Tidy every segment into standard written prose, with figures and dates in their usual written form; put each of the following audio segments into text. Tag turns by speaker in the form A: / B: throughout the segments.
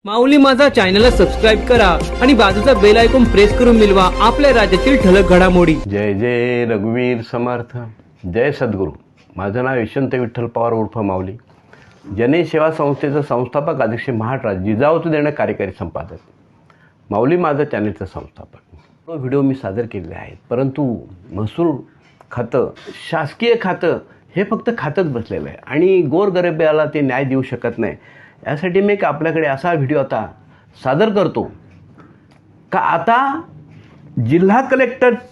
A: माऊली माझा चॅनलला सबस्क्राईब करा आणि बाजूचा बेल आयकॉन प्रेस करून मिळवा आपल्या राज्यातील ठळक घडामोडी।
B: जय जय रघुवीर समर्थ, जय सद्गुरू। माझं नाव यशवंत विठ्ठल पवार उर्फ माऊली, जनहित सेवा संस्थेचा संस्थापक अध्यक्ष, महाराष्ट्र जिजाऊ देणे कार्यकारी संपादक, माऊली माझा चॅनलचा संस्थापक। व्हिडिओ मी सादर केलेले आहेत, परंतु महसूल खातं, शासकीय खातं हे फक्त खातच बसलेलं आहे आणि गोरगरिबाला ते न्याय देऊ शकत नाही। यासाठी मी आपल्याकडे असा व्हिडिओ आता सादर करतो का आता जिल्हा कलेक्टरच्या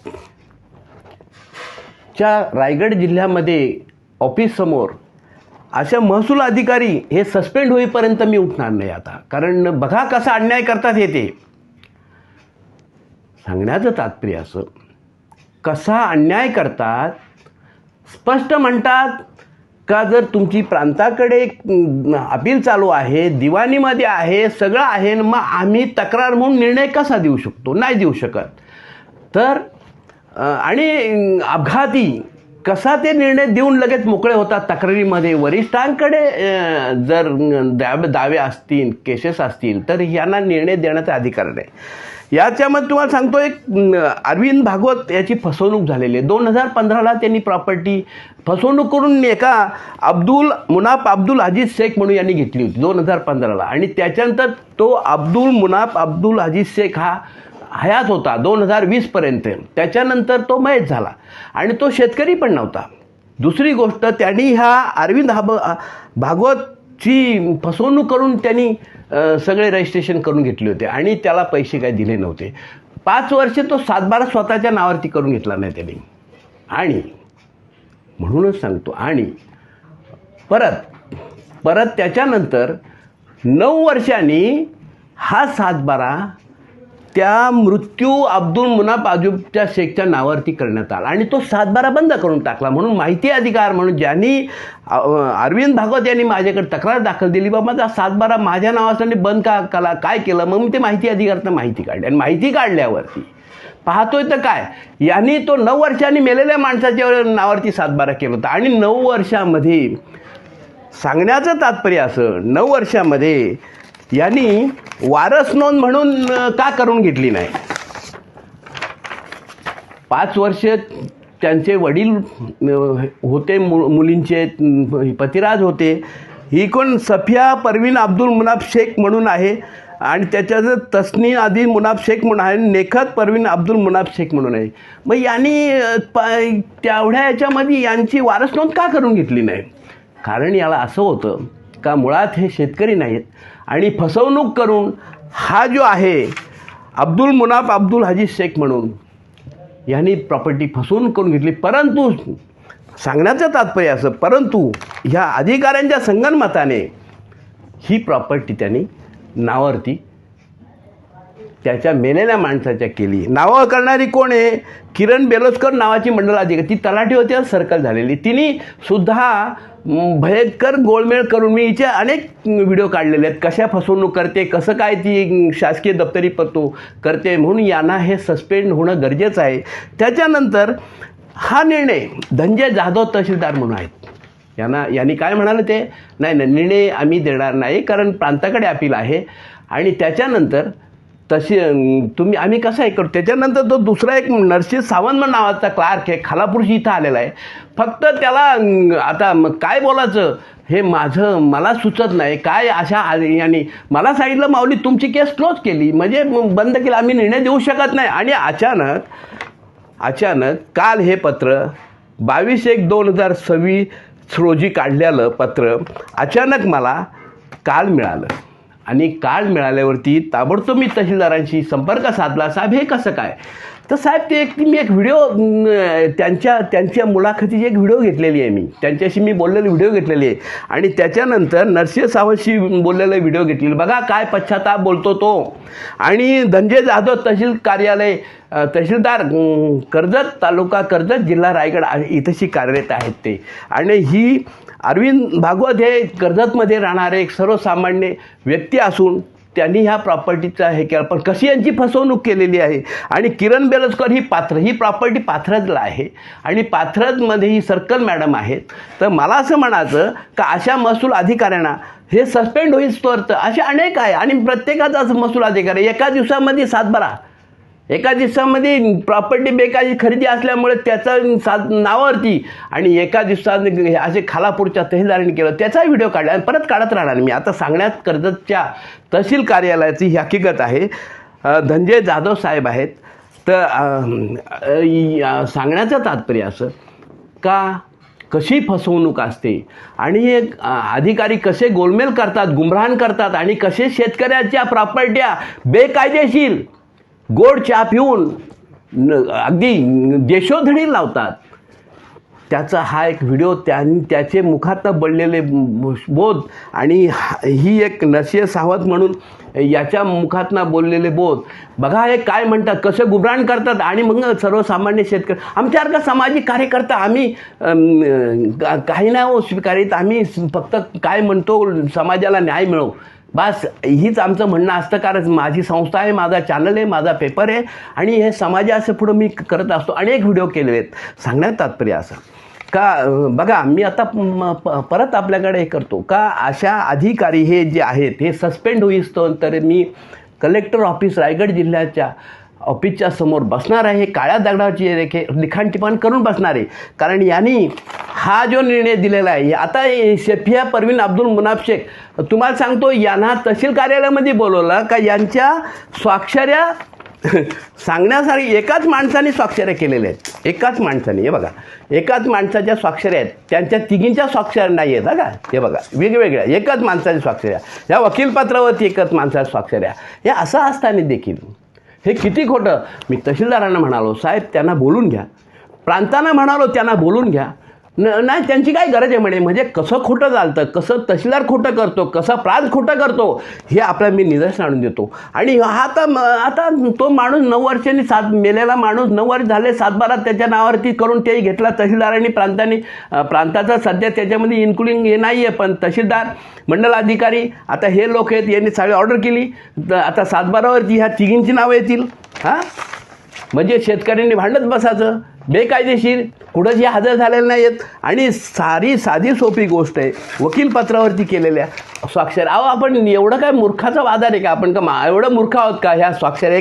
B: रायगड जिल्ह्यामध्ये ऑफिससमोर अशा महसूल अधिकारी हे सस्पेंड होईपर्यंत मी उठणार नाही आता, कारण बघा कसा अन्याय करतात येते। सांगण्याचं तात्पर्य असं, कसा अन्याय करतात, स्पष्ट म्हणतात का जर तुमची प्रांताकडे अपील चालू आहे, दिवाणीमध्ये आहे, सगळं आहे, मग आम्ही तक्रार म्हणून निर्णय कसा देऊ शकतो? नाही देऊ शकत। तर आणि अपघाती कसा ते निर्णय देऊन लगेच मोकळे होतात तक्रारीमध्ये। वरिष्ठांकडे जर दावे असतील, केसेस असतील, तर यांना निर्णय देण्याचा अधिकार नाही। याच्यामध्ये तुम्हाला सांगतो, एक अरविंद भागवत याची फसवणूक झालेली आहे। 2015ला त्यांनी प्रॉपर्टी फसवणूक करून एका मुनाफ अब्दुल अजीज शेख म्हणून यांनी घेतली होती 2015ला, आणि त्याच्यानंतर तो मुनाफ अब्दुल अजीज शेख हा हयात होता 2020पर्यंत। त्याच्यानंतर तो मयत झाला आणि तो शेतकरी पण नव्हता। दुसरी गोष्ट, त्यांनी ह्या अरविंद भागवतची फसवणूक करून त्यांनी सगळे रजिस्ट्रेशन करून घेतले होते आणि त्याला पैसे काही दिले नव्हते। 5 वर्षे तो 7/12 स्वतःच्या नावावरती करून घेतला नाही त्यांनी। आणि म्हणूनच सांगतो, आणि परत त्याच्यानंतर 9 वर्षांनी हा 7/12 त्या मृत्यू मुनाफ अब्दुल शेखच्या नावावरती करण्यात आला आणि तो 7/12 बंद करून टाकला। म्हणून माहिती अधिकार म्हणून ज्यांनी अरविंद भागवत यांनी माझ्याकडे तक्रार दाखल दिली, बाबा माझा 7/12 माझ्या नावासाठी बंद का काय केलं? मग मी ते माहिती अधिकारानं माहिती काढली आणि माहिती काढल्यावरती पाहतोय तर काय, यांनी तो 9 वर्षांनी मेलेल्या माणसाच्या नावावरती 7/12 केलं होतं। आणि 9 वर्षामध्ये सांगण्याचं तात्पर्य असं, 9 वर्षामध्ये यांनी वारस नोंद म्हणून का करून घेतली नाही? 5 वर्ष त्यांचे वडील होते, मुलींचे पतिराज होते। ही कोण सफिया परवीन अब्दुल मुनाफ शेख म्हणून आहे, आणि त्याच्यात तस्नीन आदी मुनाफ शेख म्हणून आहे, नेखत परवीन अब्दुल मुनाफ शेख म्हणून आहे। मग यांनी तेवढ्या याच्यामध्ये यांची वारस नोंद का करून घेतली नाही? कारण याला असं होतं का मुळात हे शेतकरी नाहीत आणि फसवणूक करून हा जो आहे मुनाफ अब्दुल अजीज शेख म्हणून यांनी प्रॉपर्टी फसवून करून घेतली। परंतु सांगण्याचं तात्पर्य असं, परंतु ह्या अधिकाऱ्यांच्या संगनमताने ही प्रॉपर्टी त्यांनी नावावरती त्याच्या मेलेल्या माणसाच्या केली। नावं करणारी कोण आहे? किरण बेलोस्कर नावाची मंडळ अधिकारी, ती तलाठी होती, सर्कल झालेली। तिने सुद्धा भयंकर गोळमेळ करून, मी हिचे अनेक व्हिडिओ काढलेले आहेत, कशा फसवणूक करते, कसं काय ती शासकीय दप्तरी पत्तो करते, म्हणून यांना हे सस्पेंड होणं गरजेचं आहे। त्याच्यानंतर हा निर्णय धनंजय जाधव तहसीलदार म्हणून आहेत, यांनी काय म्हणाले ते, नाही निर्णय आम्ही देणार नाही कारण प्रांताकडे अपील आहे। आणि त्याच्यानंतर आम्ही कसं आहे करू? त्याच्यानंतर तो दुसरा एक नरसिंह सावंत नावाचा क्लार्क आहे, खालापूरशी इथं आलेला आहे। फक्त त्याला आता काय बोलायचं हे मला सुचत नाही काय। अशा यांनी मला सांगितलं, माऊली तुमची केस क्लोज केली, म्हणजे बंद केलं, आम्ही निर्णय देऊ शकत नाही। आणि अचानक काल हे पत्र 22/1/2026 रोजी काढलेलं पत्र अचानक मला काल मिळालं, आणि काल मिळाल्यावरती ताबडतोब मी तहसीलदारांशी संपर्क साधला। साहेब हे कसं काय? तर साहेब मी एक व्हिडिओ त्यांच्या मुलाखतीची एक व्हिडिओ घेतलेली आहे, मी त्यांच्याशी बोललेली व्हिडिओ घेतलेली आहे, आणि त्याच्यानंतर नरसिंह सावंतशी बोललेलं व्हिडिओ घेतलेली। बघा काय पश्चाताप बोलतो तो। आणि धनंजय जाधव तहसीलदार कर्जत, तालुका कर्जत, जिल्हा रायगड इथंशी कार्यरत आहेत ते। आणि ही अरविंद भागवत हे कर्जतमध्ये राहणारे एक सर्वसामान्य व्यक्ती असून त्यांनी ह्या प्रॉपर्टीचा हे केलं, पण कशी यांची फसवणूक केलेली आहे. आणि किरण बेलसकर ही प्रॉपर्टी पाथरजला आहे आणि पाथरजमध्ये ही सर्कल मॅडम आहेत. तर मला असं म्हणायचं का अशा महसूल अधिकाऱ्यांना हे सस्पेंड होईस्तोवर तर असे अनेक आहे आणि प्रत्येकाचाच महसूल अधिकारी एका दिवसामध्ये सातबारा, एका दिवसामध्ये प्रॉपर्टी बेकायदेशीर खरेदी असल्यामुळे त्याचा नावावरती आणि एका दिवसात असे खालापूरच्या तहसीलदारांनी केलं, त्याचा व्हिडिओ काढला आणि परत काढत राहणार मी. आता सांगण्यात कर्जतच्या तहसील कार्यालयाची ही हकीकत आहे. धनंजय जाधव साहेब आहेत. तर सांगण्याचं तात्पर्य असं का कशी फसवणूक असते आणि हे अधिकारी कसे गोलमेल करतात, गुमराहन करतात आणि कसे शेतकऱ्याच्या प्रॉपर्ट्या बेकायदेशीर गोड चहा पिऊन अगदी देशोधडी लावतात. त्याचा हा एक व्हिडिओ त्याचे मुखातनं बळलेले बोध आणि ही एक नरसिंह सावंत म्हणून याच्या मुखातनं बोललेले बोध बघा, हे काय म्हणतात, कसं गुमराहन करतात. आणि मग सर्वसामान्य शेतकरी आमच्यासारखा सामाजिक कार्यकर्ता आम्ही काही नाही हो स्वीकारित, आम्ही फक्त काय म्हणतो समाजाला न्याय मिळव, बस हीच आमचं म्हणणं असतं. कारण माझी संस्था आहे, माझा चॅनल आहे, माझा पेपर आहे आणि हे समाजाचं पुढं मी करत असतो. अनेक व्हिडिओ केले आहेत. सांगण्यात तात्पर्य असं का बघा, मी आता परत आपल्याकडे हे करतो का अशा अधिकारी हे जे आहेत हे सस्पेंड होईस्तोवर तर मी कलेक्टर ऑफिस रायगड जिल्ह्याच्या ऑफिसच्या समोर बसणार आहे. काळ्या दगडाची लिखाण टिपाण करून बसणार आहे. कारण यांनी हा जो निर्णय दिलेला आहे, आता शेफिया परवीन अब्दुल मुनाफ शेख, तुम्हाला सांगतो यांना तहसील कार्यालयामध्ये बोलवलं का यांच्या स्वाक्षऱ्या सांगण्यासारखी एकाच माणसाने स्वाक्षऱ्या केलेल्या आहेत. एकाच माणसाने, हे बघा, एकाच माणसाच्या स्वाक्षऱ्या आहेत. त्यांच्या तिघींच्या स्वाक्षऱ्या नाही आहेत बघा, हे बघा वेगवेगळ्या एकाच माणसाच्या स्वाक्षऱ्या, या वकीलपत्रावरती एकाच माणसाच्या स्वाक्षऱ्या. हे असं असताना देखील हे किती खोटं. मी तहसीलदारांना म्हणालो, साहेब त्यांना बोलून घ्या, प्रांतांना म्हणालो त्यांना बोलून घ्या. नाही त्यांची काय गरज आहे म्हणे. म्हणजे कसं खोटं चालतं, कसं तहसीलदार खोटं करतो, कसं प्रांत खोटं करतो हे आपल्याला मी निदर्शन आणून देतो. आणि हा आता तो माणूस 9 वर्षांनी मेलेला माणूस 9 वर्ष झाले सातबारा त्याच्या नावावरती करून तेही घेतला तहसीलदारांनी, प्रांताचा सध्या त्याच्यामध्ये इन्क्लुडिंग हे नाही आहे. पण तहसीलदार, मंडल अधिकारी, आता हे लोक आहेत, यांनी सगळी ऑर्डर केली. आता सातबारावरती ह्या तिघींची नावं येतील. हां, म्हणजे शेतकऱ्यांनी भांडत बसायचं बेकायदेशीर, कुठंच हे हजर झालेले नाही आहेत. आणि साधी सोपी गोष्ट आहे, वकीलपत्रावरती केलेल्या स्वाक्षर. अहो आपण एवढं काय मूर्खाचा बाजार आहे का, आपण का एवढं मूर्ख आहोत का. ह्या स्वाक्षऱ्या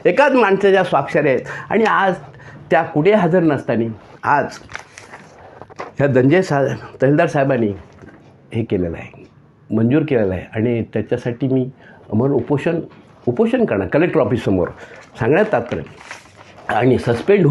B: एकाच माणसाच्या स्वाक्षऱ्या आहेत. आणि आज त्या कुठे हजर नसताना आज ह्या धनंजय तहसीलदार साहेबांनी हे केलेलं आहे, मंजूर केलेलं आहे. आणि त्याच्यासाठी मी अमर उपोषण करणार कलेक्टर ऑफिससमोर. सांगण्यात तात्पर्य आणि सस्पेंड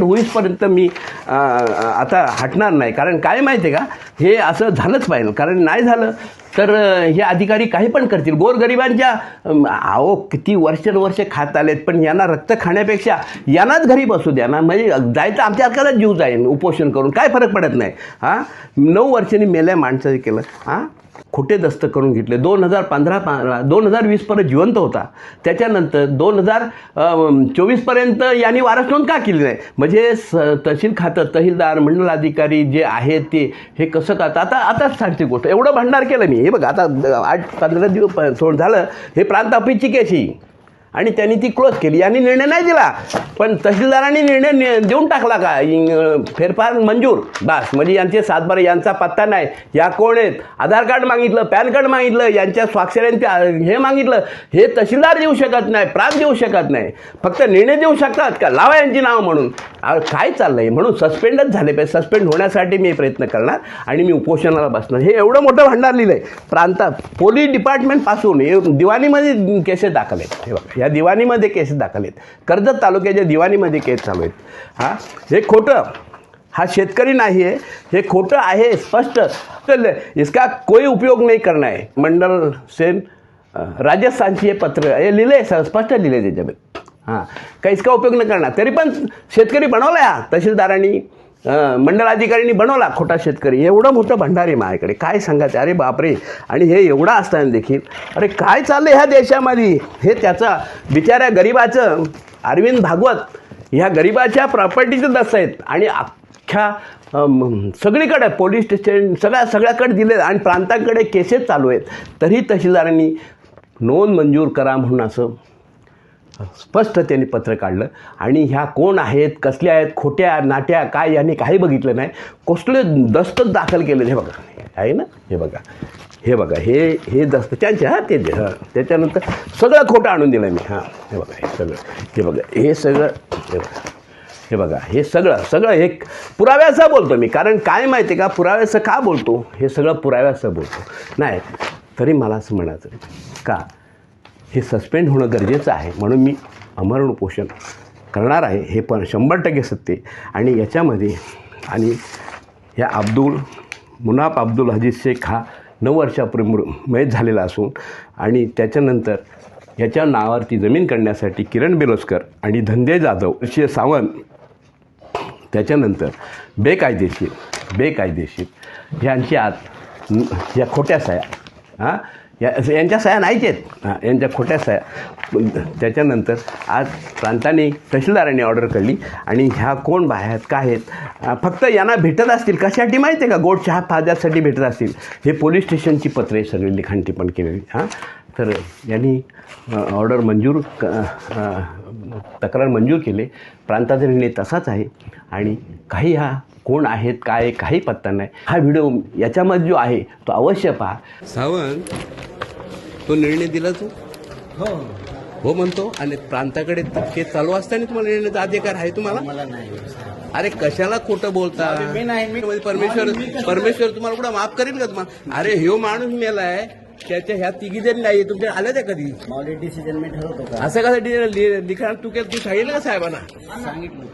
B: होईसपर्यंत मी आता हटणार नाही. कारण काय माहिती आहे का, हे असं झालंच पाहिजे. कारण नाही झालं तर हे अधिकारी काही पण करतील. गोरगरिबांच्या अहो किती वर्ष खात आलेत, पण यांना रक्त खाण्यापेक्षा यांनाच घरी बसू द्या ना. म्हणजे जायचं आमच्या हक्काचाच जीव जाईल उपोषण करून, काय फरक पडत नाही. हां, 9 वर्षांनी मेल्या माणसाचं केलं. हां, खोटे दस्त करून घेतले. 2020पर्यंत जिवंत होता. त्याच्यानंतर 2024पर्यंत यांनी वारस नोंद का केली नाही. म्हणजे तहसील खातं, तहसीलदार, मंडल अधिकारी जे आहेत ते हे कसं करतात. आताच सांगते गोष्ट, एवढं भांडार केलं मी. हे बघा, आता 8-15 दिवस सोड झालं हे प्रांत ऑफिसची केस ही, आणि त्यांनी ती क्लोज केली. यांनी निर्णय नाही दिला, पण तहसीलदारांनी निर्णय देऊन टाकला का फेरफार मंजूर, बस. म्हणजे यांचे सातबारा, यांचा पत्ता नाही, या कोण आहेत, आधार कार्ड मागितलं, पॅन कार्ड मागितलं, यांच्या स्वाक्षऱ्यांचे हे मागितलं. हे तहसीलदार देऊ शकत नाही, प्रांत देऊ शकत नाही, फक्त निर्णय देऊ शकतात का लावा यांची नावं म्हणून. काय चाललं आहे. म्हणून सस्पेंडच झाले पाहिजे. सस्पेंड होण्यासाठी मी प्रयत्न करणार आणि मी उपोषणाला बसणार. हे एवढं मोठं भांडार लिहिलं आहे. प्रांतात पोलीस डिपार्टमेंटपासून हे दिवाणीमध्ये केसेस दाखल आहेत. हे बघा, या दिवाणीमध्ये केसेस दाखल आहेत. कर्जत तालुक्याच्या दिवाणीमध्ये केस चालू आहेत. हां, हे खोटं, हा शेतकरी नाही आहे, हे खोटं आहे स्पष्ट. तर इसका कोई उपयोग नाही करना है. मंडल सेन राजस्थानची हे पत्र हे लिहिलं आहे, स्पष्ट लिहिलं आहे त्याच्यामध्ये. हां, काही इसका उपयोग न करणार. तरी पण शेतकरी बनवला या तहसीलदारांनी, मंडल अधिकाऱ्यांनी बनवला खोटा शेतकरी. एवढं मोठं भंडार आहे माझ्याकडे, काय सांगायचं. अरे बापरे. आणि हे एवढं असताना देखील अरे काय चाललं ह्या देशामध्ये. हे त्याचं बिचाऱ्या गरिबाचं अरविंद भागवत ह्या गरिबाच्या प्रॉपर्टीचं दस्त आहेत. आणि अख्ख्या सगळीकडे पोलीस स्टेशन सगळ्याकडे दिले आणि प्रांताकडे केसेस चालू आहेत. तरी तहसीलदारांनी नोंद मंजूर करा म्हणून असं स्पष्ट त्यांनी पत्र काढलं. आणि ह्या कोण आहेत, कसल्या आहेत, खोट्या नाट्या काय, यांनी काही बघितलं नाही. कसले दस्तक दाखल केलं हे बघा, आहे ना, हे बघा, हे बघा, हे दस्त त्यांचे ते त्याच्यानंतर सगळं खोटं आणून दिलं मी. हे बघा, हे सगळं, हे बघा, हे सगळं, हे बघा, हे सगळं हे पुराव्यासह बोलतो मी. कारण काय माहिती आहे का, पुराव्यासह का बोलतो, हे सगळं पुराव्यासह बोलतो. नाही तरी मला असं म्हणायचं का हे सस्पेंड होणं गरजेचं आहे, म्हणून मी अमरण उपोषण करणार आहे. हे पण 100% सत्य. आणि याच्यामध्ये आणि ह्या मुनाफ अब्दुल हजीज शेख हा 9 वर्षापूर्वी मयत झालेला असून आणि त्याच्यानंतर याच्या नावावरती जमीन करण्यासाठी किरण बिलोस्कर आणि धनंजय जाधव ऋषी सावंत त्याच्यानंतर बेकायदेशीर यांची आत या खोट्या सह्या यांच्या सह्या नाहीच आहेत, यांच्या खोट्या सह्या. त्याच्यानंतर आज प्रांताने तहसीलदारांनी ऑर्डर काढली आणि ह्या कोण बाहेर आहेत, काय आहेत, फक्त यांना भेटत असतील कशासाठी माहिती आहे का, गोड चहा फाद्यासाठी भेटत असतील. हे पोलीस स्टेशनची पत्रे सगळी लिखाणटिप्पण केलेली. तर यांनी ऑर्डर तक्रार मंजूर केले. प्रांताचा निर्णय तसाच आहे आणि काही हा कोण आहेत काय काही पत्ता नाही. हा व्हिडिओ याच्यामध्ये जो आहे तो अवश्य पहा. सावंत तो निर्णय दिला तू हो म्हणतो आणि प्रांताकडे केस चालू असताना तुम्हाला निर्णयाचा अधिकार आहे तुम्हाला. अरे कशाला खोटं बोलता, परमेश्वर तुम्हाला कुठं माफ करेल का तुम्हाला. अरे ह्यो माणूस मेलाय, त्याच्या ह्या तिघी जरी नाही तुमच्या आल्या त्या कधी
C: डिसिजन मी ठरवतो का
B: असं कसं लिखाण तू सांगितलं का साहेबांना,
C: सांगितलं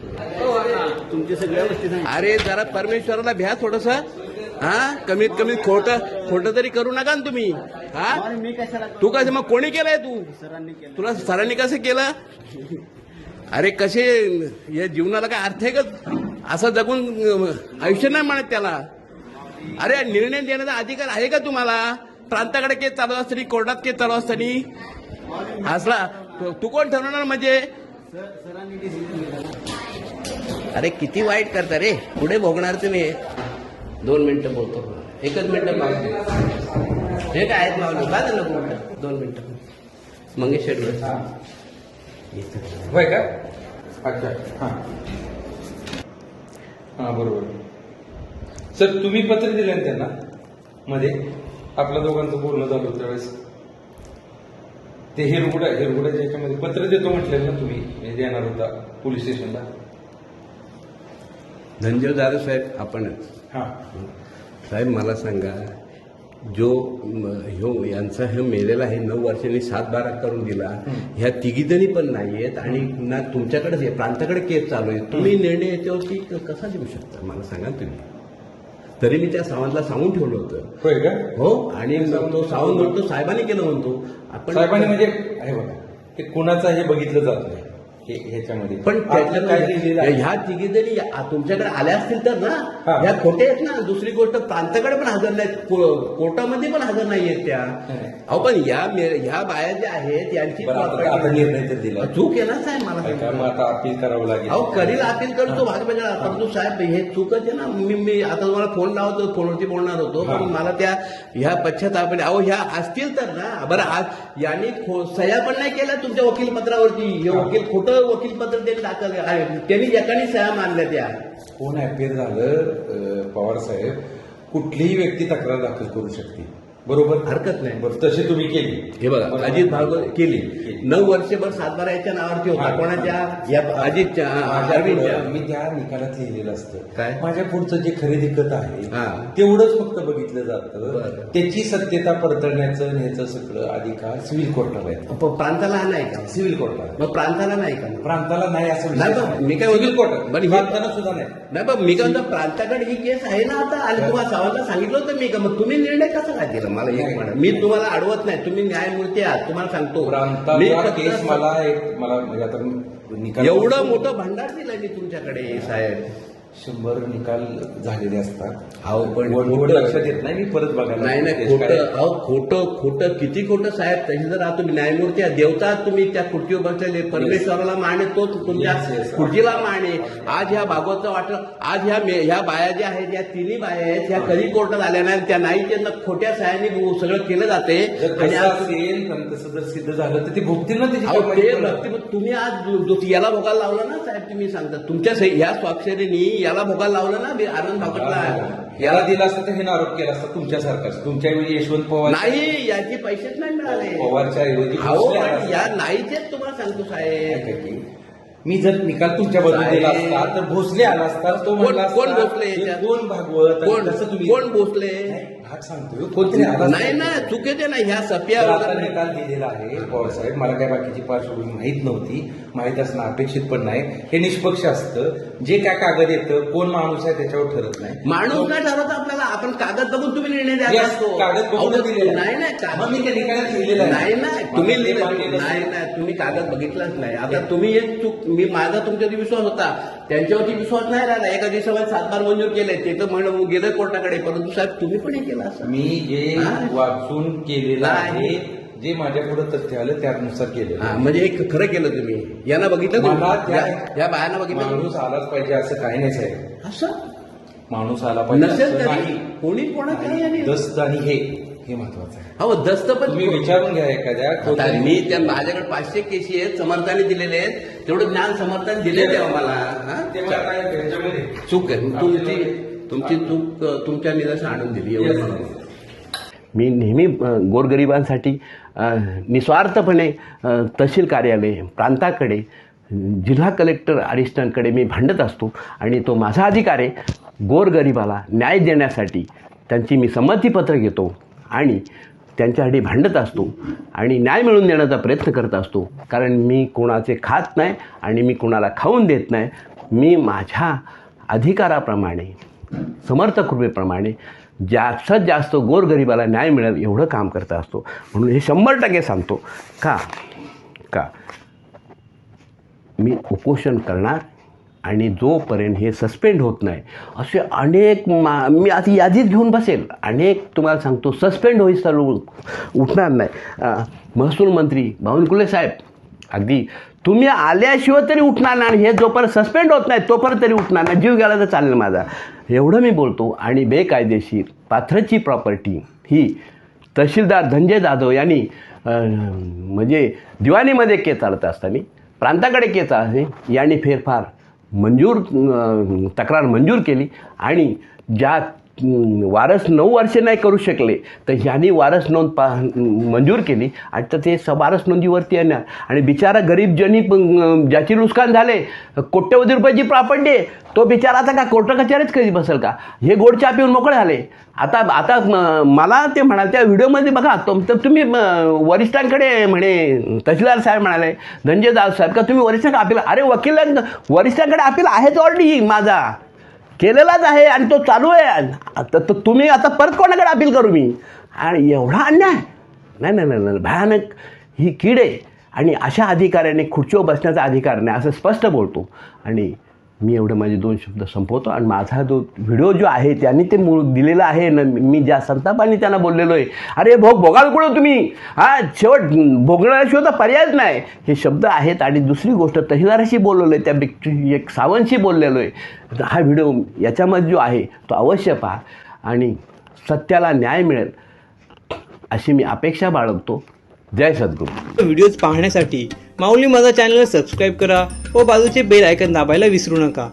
C: तुमच्या सगळ्या गोष्टी.
B: अरे जरा परमेश्वराला भ्या थोडस. कमीत कमी खोटं तरी करू नका ना तुम्ही.
C: मी कशाला
B: तू कसं मग कोणी केलंय तू,
C: सरांनी केलं.
B: तुला सरांनी कसं केलं. अरे कसे या जीवनाला काय अर्थ आहे का, असं जगून आयुष्य नाही म्हणत त्याला. अरे निर्णय देण्याचा अधिकार आहे का तुम्हाला. प्रांताकडे केस चालू असताना, कोर्टात केस चालू असताना असला तू कोण ठरवणार म्हणजे.
C: सरांनी डिसिजन घेतला.
B: अरे किती वाईट करता रे, पुढे भोगणार तुम्ही. 2 मिनिटं बोलतो, 1 मिनिटं मागतो. हे काय आहेत मावलं का झालं 2 मिनिटं मंगेश शेडवर
D: होय का. अच्छा हां बरोबर. सर तुम्ही पत्र दिलं ना त्यांना, मध्ये आपल्या दोघांचं बोलणं झालं त्यावेळेस ते हिरगुड्याच्या याच्यामध्ये पत्र देतो म्हटलं ना तुम्ही, हे देणार होता पोलीस स्टेशनला.
B: धनंजय जाधव साहेब आपणच.
D: हां
B: साहेब मला सांगा, जो यांचा हे मेलेला आहे 9 वर्षांनी 7-12 करून दिला, ह्या तिघीजणी पण नाही आहेत आणि ना तुमच्याकडेच आहे, प्रांताकडे केस चालू आहे. तुम्ही निर्णय याच्यावरती कसा देऊ शकता मला सांगा तुम्ही. तरी मी त्या सावंतला सांगून ठेवलं होतं.
D: होय का.
B: हो आणि तो सावंत म्हणतो साहेबांनी केलं म्हणतो. आपण
D: साहेबांनी म्हणजे हे बघा, ते कुणाचं हे बघितलं जात नाही ह्याच्यामध्ये.
B: पण
D: आपलं काय लिहिलेलं आहे?
B: ह्या तिघी जरी तुमच्याकडे आल्या असतील तर ना,
D: हा.
B: ह्या खोटे आहेत ना. दुसरी गोष्ट प्रांताकडे पण हजर नाहीत, कोर्टामध्ये पण हजर नाही आहेत त्या. अहो पण ह्या बाया ज्या आहेत यांची
D: बरं, आता निर्णय तर दिला.
B: चूक आहे ना साहेब मला
D: काय
B: सांगा.
D: मग आता अपील करावं लागेल.
B: अहो करील अपील करतो भाजपच्या, परंतु साहेब हे चूकच आहे ना. मी आता तुम्हाला फोन लावतो, फोनवरती बोलणार होतो पण मला त्या ह्या पश्चाताप. अहो ह्या असतील तर ना. बरं आज यांनी सह्या पण नाही केल्या तुमच्या वकीलपत्रावरती. हे वकील खोटं वकीलपत्र त्यांनी दाखल त्यांनी एकाने सह्या मानल्या त्या.
D: कोण अपील झालं पवार साहेब, कुठलीही व्यक्ती तक्रार दाखल करू शकते, बरोबर,
B: हरकत नाही.
D: बरं तशी तुम्ही केली.
B: हे बघा अजित भागवत केली 9 वर्षभर 7-12 याच्या नावावरती होता. कोणाच्या या अजितच्या अरविंदच्या.
D: मी त्या निकालात लिहिलेलं असतं
B: काय?
D: माझ्या पुढचं जे खरेदी खत आहे
B: हा.
D: तेवढंच फक्त बघितलं जातं.
B: बरं.
D: त्याची सत्यता पडताळण्याचं आणि ह्याचं सगळं अधिकार सिव्हिल कोर्टाला आहे.
B: प्रांताला नाही का,
D: सिव्हिल कोर्टाला.
B: मग प्रांताला नाही का.
D: प्रांताला नाही असं
B: नाही बा, मी काय
D: सिव्हिल
B: बरं,
D: कोर्ट
B: हे-
D: प्रांताला सुद्धा नाही.
B: नाही बा, मी काय म्हणतो प्रांताकडे ही केस आहे ना आता. आणि तुम्हाला सावंतला सांगितलं होतं मी का, मग तुम्ही निर्णय कसा काय दिला मला एक म्हणा. मी तुम्हाला अडवत नाही, तुम्ही न्यायमूर्ती आहात, तुम्हाला सांगतो. मी
D: प्रांताचा
B: फक्त
D: केस मला म्हणजे आता निकाल
B: एवढं मोठं भांडार दिलं मी तुमच्याकडे साहेब.
D: 100 निकाल झालेले असतात.
B: अहो, पण
D: वडवड लक्षात येत नाही. मी परत बघायला
B: नाही
D: लागलो.
B: खोटं, अहो खोटं किती खोटं साहेब. तशी जर तुम्ही न्यायमूर्ती आहे, देवता आहात तुम्ही, त्या खुर्चीवर बसलेले, परमेश्वराला माने तो तुमच्या
D: Yes.
B: खुर्चीला माने. आज ह्या भागवतचं वाटलं, आज ह्या बाया ज्या आहेत, या तिन्ही बाया आहेत, ह्या कधी कोर्टात आल्या नाही, त्या नाही त्यांना खोट्या सायांनी सगळं केलं जाते.
D: जर
B: आणि
D: तसं
B: आज
D: असेल पण तसं जर सिद्ध झालं तर ते भोगतील ना त्याची
B: अहो,
D: कमाई
B: ते
D: पण.
B: नक्की, पण तुम्ही आज याला भोगायला लावलं ना साहेब, तुम्ही सांगता तुमच्या ह्या स्वाक्षरीनी याला भोगायला लावलं ना आनंद भागवतला.
D: याला दिला असतं तर हे आरोप केला असता तुमच्यासारखाच. तुमच्या वेळी यशवंत पवार
B: नाही, याचे पैसेच नाही मिळाले.
D: पवारच्या ऐवजी
B: अहो,
D: भोसले
B: पण
D: आला
B: या नाहीचेच तुम्हाला सांगतो साहेब.
D: असता. मी जर निकाल तुमच्या बाजूने दिला असता तर भोसले आला असता. तो म्हणला असता,
B: कोण भोसले
D: हे
B: याच्यात?
D: कोण भागवत आणि
B: कोण
D: कसं तुम्ही
B: कोण भोसले?
D: हात सांगतोय कोणतरी आला असता.
B: नाही ना, चुकीचे नाही. ह्या सप्या
D: तर आता
B: वगैरे
D: निकाल दिलेला आहे पवारसाहेब. मला काय बाकीची पार्श्वभूमी माहीत नव्हती, माहीत असणं अपेक्षित पण नाही. हे निष्पक्ष असतं. जे काय कागद येतं, कोण माणूस आहे त्याच्यावर ठरत नाही.
B: माणूस नाही ठरवत आपल्याला. आपण कागद बघून तुम्ही निर्णय द्यायचा
D: Yes,
B: असतो.
D: कागद बघून
B: अहो,
D: दिलेला आहे.
B: नाही नाही
D: मग
B: कागद
D: मी त्या निकालात लिहिलेलं आहे.
B: नाही नाही तुम्ही
D: मला ते
B: लिहिलं
D: मान्य
B: नाही
D: नसेल.
B: नाही तुम्ही कागद बघितलाच नाही. आता तुम्ही एक चूक, मी माझा तुमच्यावरती विश्वास होता, त्यांच्यावरती विश्वास नाही राहिला. एका दिवसामध्ये 7 बार मंजूर केले, ते तर म्हणून गेलं कोर्टाकडे. परंतु साहेब तुम्ही पण हे केलं असं.
D: मी जे
B: हा?
D: वाचून केलेलं आहे,
B: नाही.
D: जे माझ्या पुढे तथ्य आलं त्यानुसार केलेलं
B: हा,
D: आहे.
B: म्हणजे एक खरं केलं तुम्ही. यांना बघितलं
D: मला
B: तुम्ही?
D: त्या-
B: या बायांना बघितलं तुम्ही?
D: माणूस आलाच पाहिजे असं काही नाही साहेब.
B: असं
D: माणूस आला पाहिजे
B: नसेल
D: असं
B: तरी
D: नाही.
B: कोणी कोणाकडे आणि
D: दस्त आणि हे महत्वाचं आहे.
B: हो दस्त पण
D: तुम्ही विचारून घ्या एखाद्या
B: आता मी त्या माझ्याकडे 500 केसी आहेत, समर्थाने दिलेले आहेत. तेवढं ज्ञान समर्थाने दिले तेव्हा मला. हा?
D: तेव्हा काय त्याच्यामध्ये
B: चूक आहे तुमची चूक तुमच्या निदर्शन आणून दिली एवढं मला. मी नेहमी गोरगरिबांसाठी निस्वार्थपणे तहसील कार्यालय, प्रांताकडे, जिल्हा कलेक्टर अरिस्टंटकडे मी भांडत असतो. आणि तो माझा अधिकार आहे. गोरगरिबाला न्याय देण्यासाठी त्यांची मी संमतीपत्र घेतो आणि त्यांच्यासाठी भांडत असतो आणि न्याय मिळवून देण्याचा प्रयत्न करत असतो. कारण मी कोणाचे खात नाही आणि मी कोणाला खाऊन देत नाही. मी माझ्या अधिकाराप्रमाणे, समर्थ कृपेप्रमाणे जास्तीत जास्त गोरगरिबाला न्याय मिळेल एवढं काम करत असतो. म्हणून हे 100% सांगतो. का मी उपोषण करणार आणि जोपर्यंत हे सस्पेंड होत नाही, असे अनेक मी आता यादीत घेऊन बसेल. अनेक तुम्हाला सांगतो सस्पेंड होईस तर उठणार नाही. महसूल मंत्री बावनकुळे साहेब, अगदी तुम्ही आल्याशिवाय तरी उठणार नाही. आणि हे जोपर्यंत सस्पेंड होत नाही तोपर्यंत तरी उठणार नाही. जीव गेला तर चालेल माझा, एवढं मी बोलतो. आणि बेकायदेशीर पाथरची प्रॉपर्टी ही तहसीलदार धनंजय जाधव यांनी म्हणजे दिवाणीमध्ये केस चालत असताना प्रांताकडे केस आहे, यांनी फेरफार तक्रार मंजूर केली. आणि ज्या वारस 9 वर्षे नाही करू शकले तर ह्यांनी वारस नोंद मंजूर केली. आणि तर ते वारस नोंदीवरती येणार. आणि बिचारा गरीब जनी ज्याची नुकसान झाले, कोट्यवधी रुपयाची प्रॉपर्टी आहे, तो बिचारा आता का कोर्ट कचेरीच कधी बसेल का? हे गोडच्या पिऊन मोकळे झाले. आता मला ते म्हणाले त्या व्हिडिओमध्ये बघा, तुम्ही वरिष्ठांकडे म्हणे तहसीलदार साहेब म्हणाले धनंजय जाधव साहेब का तुम्ही वरिष्ठांकडे अपील, अरे वरिष्ठांकडे अपील आहेच ऑलरेडी, माझा केलेलाच आहे आणि तो चालू आहे. तर तुम्ही आता परत कोणाकडे अपील करू मी? आणि एवढा अन्याय नाही, भयानक ही कीड आहे. आणि अशा अधिकाऱ्याने खुर्चीवर बसण्याचा अधिकार नाही असं स्पष्ट बोलतो. आणि मी एवढं माझे 2 शब्द संपवतो. आणि माझा जो व्हिडिओ जो आहे त्यांनी ते दिलेला आहे ना, मी ज्या संतापाने त्यांना बोललेलो आहे, अरे भोगाल कुठं तुम्ही, शेवट भोगण्याशिवाय तर पर्यायच नाही, हे शब्द आहेत. आणि दुसरी गोष्ट तहसीलदाराशी बोललेलो आहे, त्या एक सावंतशी बोललेलो आहे. हा व्हिडिओ याच्यामध्ये जो आहे तो अवश्य पहा आणि सत्याला न्याय मिळेल अशी मी अपेक्षा बाळगतो. जय सद्गुरू.
A: व्हिडिओज पाहण्यासाठी माऊली माझा चॅनल सबस्क्राईब करा व बाजूचे बेल आयकॉन दाबायला विसरू नका.